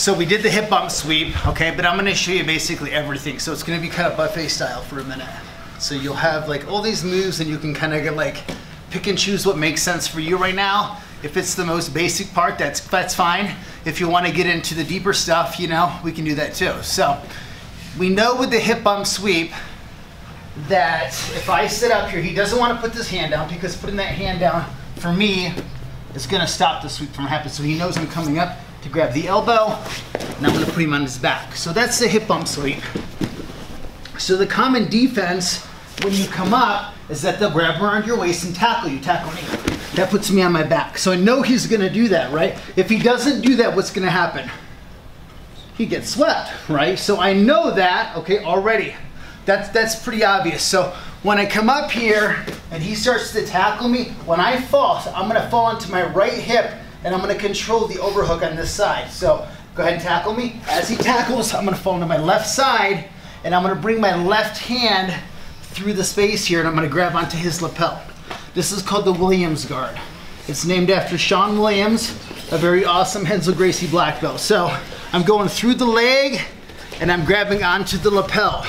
So we did the hip bump sweep, okay, but I'm gonna show you basically everything. So it's gonna be kind of buffet style for a minute. So you'll have like all these moves and you can kind of get like, pick and choose what makes sense for you right now. If it's the most basic part, that's fine. If you wanna get into the deeper stuff, you know, we can do that too. So we know with the hip bump sweep that if I sit up here, he doesn't wanna put this hand down because putting that hand down for me is gonna stop the sweep from happening. So he knows I'm coming up to grab the elbow, and I'm gonna put him on his back. So that's the hip bump sweep. So the common defense when you come up is that they'll grab around your waist and tackle you, tackle me. That puts me on my back. So I know he's gonna do that, right? If he doesn't do that, what's gonna happen? He gets swept, right? So I know that, okay, already. That's pretty obvious. So when I come up here and he starts to tackle me, when I fall, so I'm gonna fall onto my right hip and I'm gonna control the overhook on this side. So go ahead and tackle me. As he tackles, I'm gonna fall into my left side and I'm gonna bring my left hand through the space here and I'm gonna grab onto his lapel. This is called the Williams guard. It's named after Sean Williams, a very awesome Hensel Gracie black belt. So I'm going through the leg and I'm grabbing onto the lapel.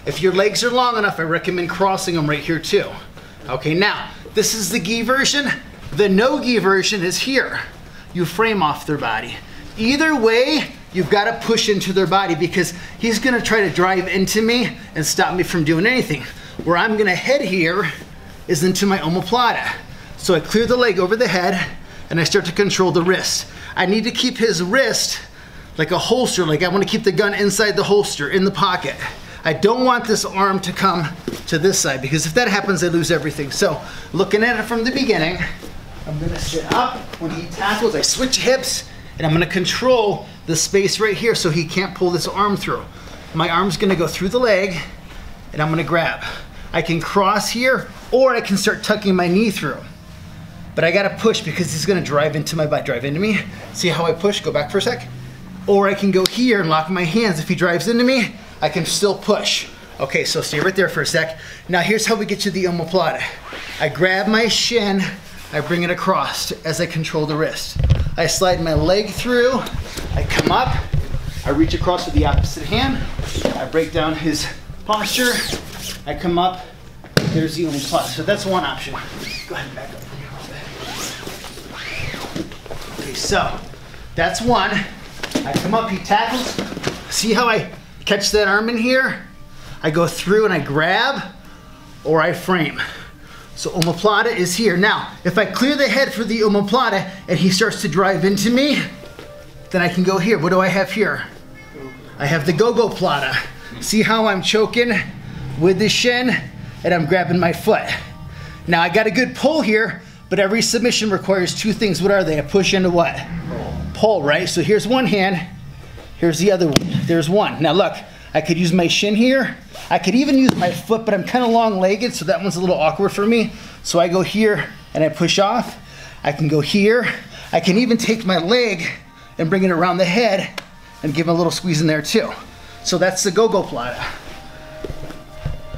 If your legs are long enough, I recommend crossing them right here too. Okay, now, this is the gi version. The no gi version is here. You frame off their body. Either way, you've got to push into their body because he's gonna try to drive into me and stop me from doing anything. Where I'm gonna head here is into my omoplata. So I clear the leg over the head and I start to control the wrist. I need to keep his wrist like a holster, like I wanna keep the gun inside the holster, in the pocket. I don't want this arm to come to this side because if that happens, I lose everything. So looking at it from the beginning, I'm gonna sit up. When he tackles, I switch hips and I'm gonna control the space right here so he can't pull this arm through. My arm's gonna go through the leg and I'm gonna grab. I can cross here or I can start tucking my knee through. But I gotta push because he's gonna drive into my butt, drive into me. See how I push? Go back for a sec. Or I can go here and lock my hands. If he drives into me, I can still push. Okay, so stay right there for a sec. Now here's how we get to the omoplata. I grab my shin, I bring it across as I control the wrist. I slide my leg through, I come up, I reach across with the opposite hand, I break down his posture, I come up, there's the omoplata. So that's one option. Go ahead and back up. Okay, so that's one. I come up, he tackles. See how I catch that arm in here? I go through and I grab or I frame. So omoplata is here. Now, if I clear the head for the omoplata and he starts to drive into me, then I can go here. What do I have here? I have the gogoplata. See how I'm choking with the shin and I'm grabbing my foot. Now I got a good pull here, but every submission requires two things. What are they? A push and a what? Pull, right? So here's one hand, here's the other one. There's one. Now look, I could use my shin here. I could even use my foot, but I'm kind of long-legged, so that one's a little awkward for me. So I go here and I push off. I can go here. I can even take my leg and bring it around the head and give him a little squeeze in there too. So that's the gogoplata.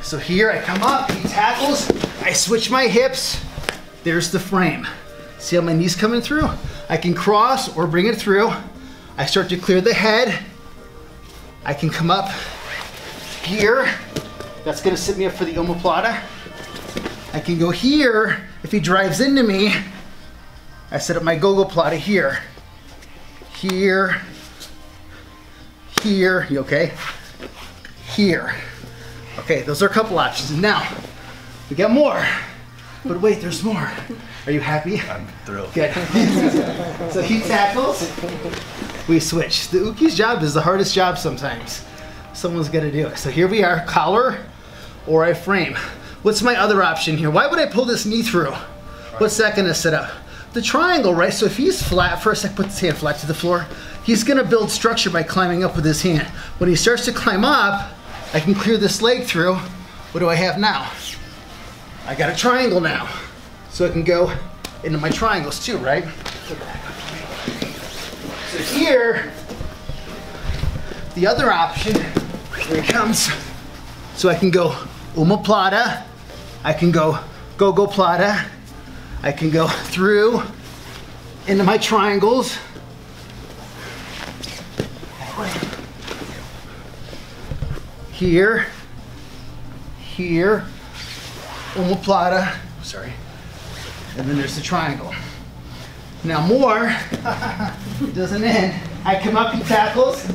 So here I come up, he tackles, I switch my hips. There's the frame. See how my knee's coming through? I can cross or bring it through. I start to clear the head. I can come up here. That's gonna sit me up for the omoplata. I can go here. If he drives into me, I set up my gogoplata here. Here, here, you okay? Here. Okay, those are a couple options. Now, we got more. But wait, there's more. Are you happy? I'm thrilled. Good. So he tackles, we switch. The Uki's job is the hardest job sometimes. Someone's gotta do it. So here we are, collar or I frame. What's my other option here? Why would I pull this knee through? What's that gonna set up? The triangle, right? So if he's flat, first I put his hand flat to the floor, he's gonna build structure by climbing up with his hand. When he starts to climb up, I can clear this leg through. What do I have now? I got a triangle now. So I can go into my triangles too, right? So here, the other option, here it comes. So I can go omoplata, I can go gogoplata, I can go through into my triangles. here, here, omoplata, sorry, and then there's the triangle. Now more, doesn't end. I come up, he tackles.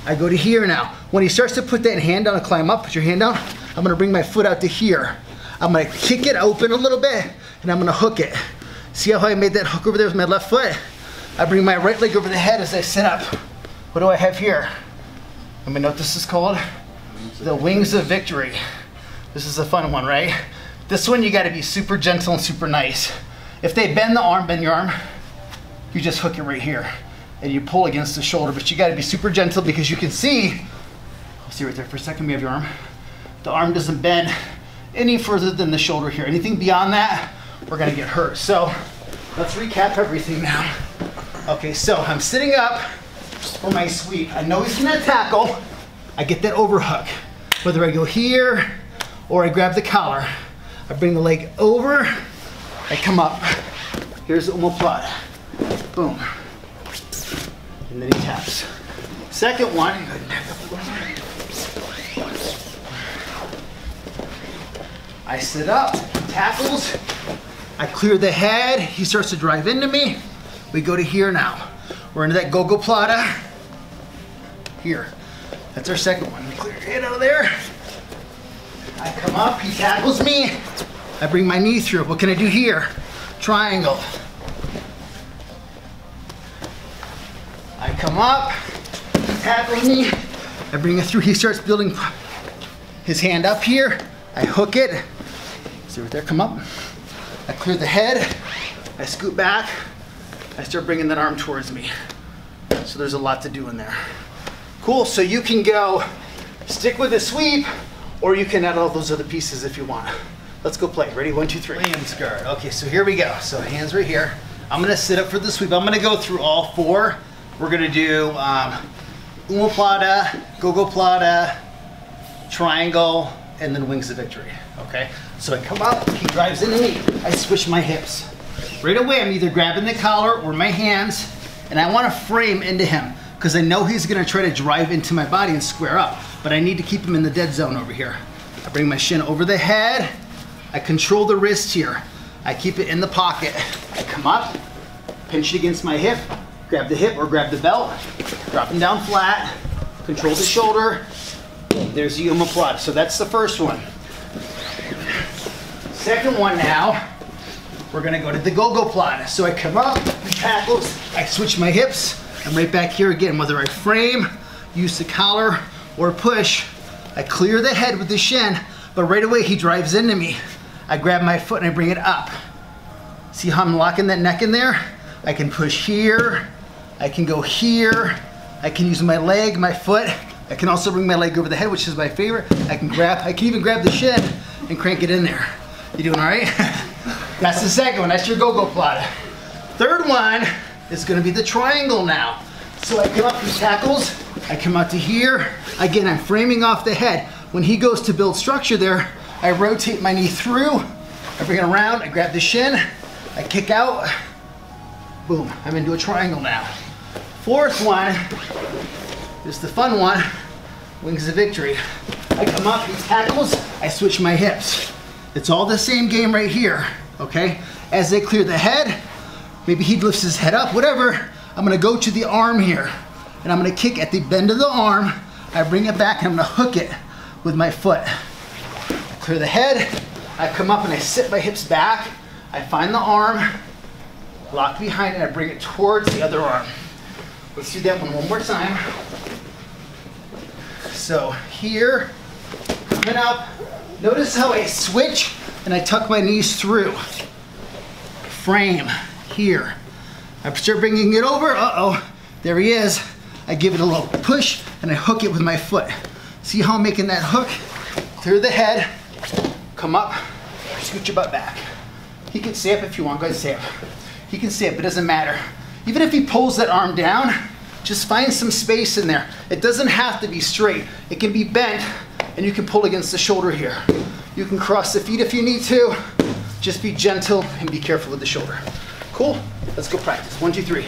I go to here now. When he starts to put that hand down and climb up, put your hand down, I'm gonna bring my foot out to here. I'm gonna kick it open a little bit, and I'm gonna hook it. See how I made that hook over there with my left foot? I bring my right leg over the head as I sit up. What do I have here? Let me know what this is called. The wings of victory. This is a fun one, right? This one you gotta be super gentle and super nice. If they bend the arm, bend your arm, you just hook it right here and you pull against the shoulder, but you gotta be super gentle because you can see, I'll see right there for a second, we have your arm. The arm doesn't bend any further than the shoulder here. Anything beyond that, we're gonna get hurt. So let's recap everything now. Okay, so I'm sitting up for my sweep. I know he's gonna tackle. I get that overhook. Whether I go here or I grab the collar, I bring the leg over, I come up. Here's the omoplata. Boom. And then he taps. Second one, go ahead and back up a little bit. I sit up, tackles. I clear the head. He starts to drive into me. We go to here now. We're into that gogoplata. Here. That's our second one. We clear your head out of there. I come up, he tackles me. I bring my knee through. What can I do here? Triangle. I come up, he tackles me. I bring it through. He starts building his hand up here. I hook it. See right there, come up. I clear the head. I scoot back. I start bringing that arm towards me. So there's a lot to do in there. Cool, so you can go stick with the sweep, or you can add all those other pieces if you want. Let's go play. Ready? 1, 2, 3. Williams guard. Okay, so here we go. So hands right here. I'm gonna sit up for the sweep. I'm gonna go through all 4. We're gonna do omoplata, gogoplata, triangle, and then wings of victory. Okay? So I come up, he drives into me. I switch my hips. Right away, I'm either grabbing the collar or my hands, and I wanna frame into him because I know he's gonna try to drive into my body and square up, but I need to keep him in the dead zone over here. I bring my shin over the head. I control the wrist here. I keep it in the pocket. I come up, pinch it against my hip, grab the hip or grab the belt, drop him down flat, control the shoulder. There's the omoplata. So that's the first one. Second one now, we're gonna go to the gogoplata. So I come up, he tackles, I switch my hips. I'm right back here again. Whether I frame, use the collar, or push, I clear the head with the shin, but right away he drives into me. I grab my foot and I bring it up. See how I'm locking that neck in there? I can push here, I can go here, I can use my leg, my foot. I can also bring my leg over the head, which is my favorite. I can even grab the shin and crank it in there. You doing all right? That's the second one, that's your gogoplata. Third one is gonna be the triangle now. So I come up, he tackles, I come out to here. Again, I'm framing off the head. When he goes to build structure there, I rotate my knee through, I bring it around, I grab the shin, I kick out, boom, I'm into a triangle now. Fourth one is the fun one, wings of victory. I come up, he tackles, I switch my hips. It's all the same game right here, okay? As they clear the head, maybe he lifts his head up, whatever, I'm gonna go to the arm here, and I'm gonna kick at the bend of the arm, I bring it back, and I'm gonna hook it with my foot. I clear the head, I come up and I sit my hips back, I find the arm, lock behind it, and I bring it towards the other arm. Let's do that one more time. So here, coming up, notice how I switch and I tuck my knees through. Frame, here. I start bringing it over, there he is. I give it a little push and I hook it with my foot. See how I'm making that hook? Clear the head, come up, scoot your butt back. He can stay up if you want, go ahead and stay up. He can stay up, it doesn't matter. Even if he pulls that arm down, just find some space in there. It doesn't have to be straight. It can be bent and you can pull against the shoulder here. You can cross the feet if you need to. Just be gentle and be careful with the shoulder. Cool, let's go practice. 1, 2, 3.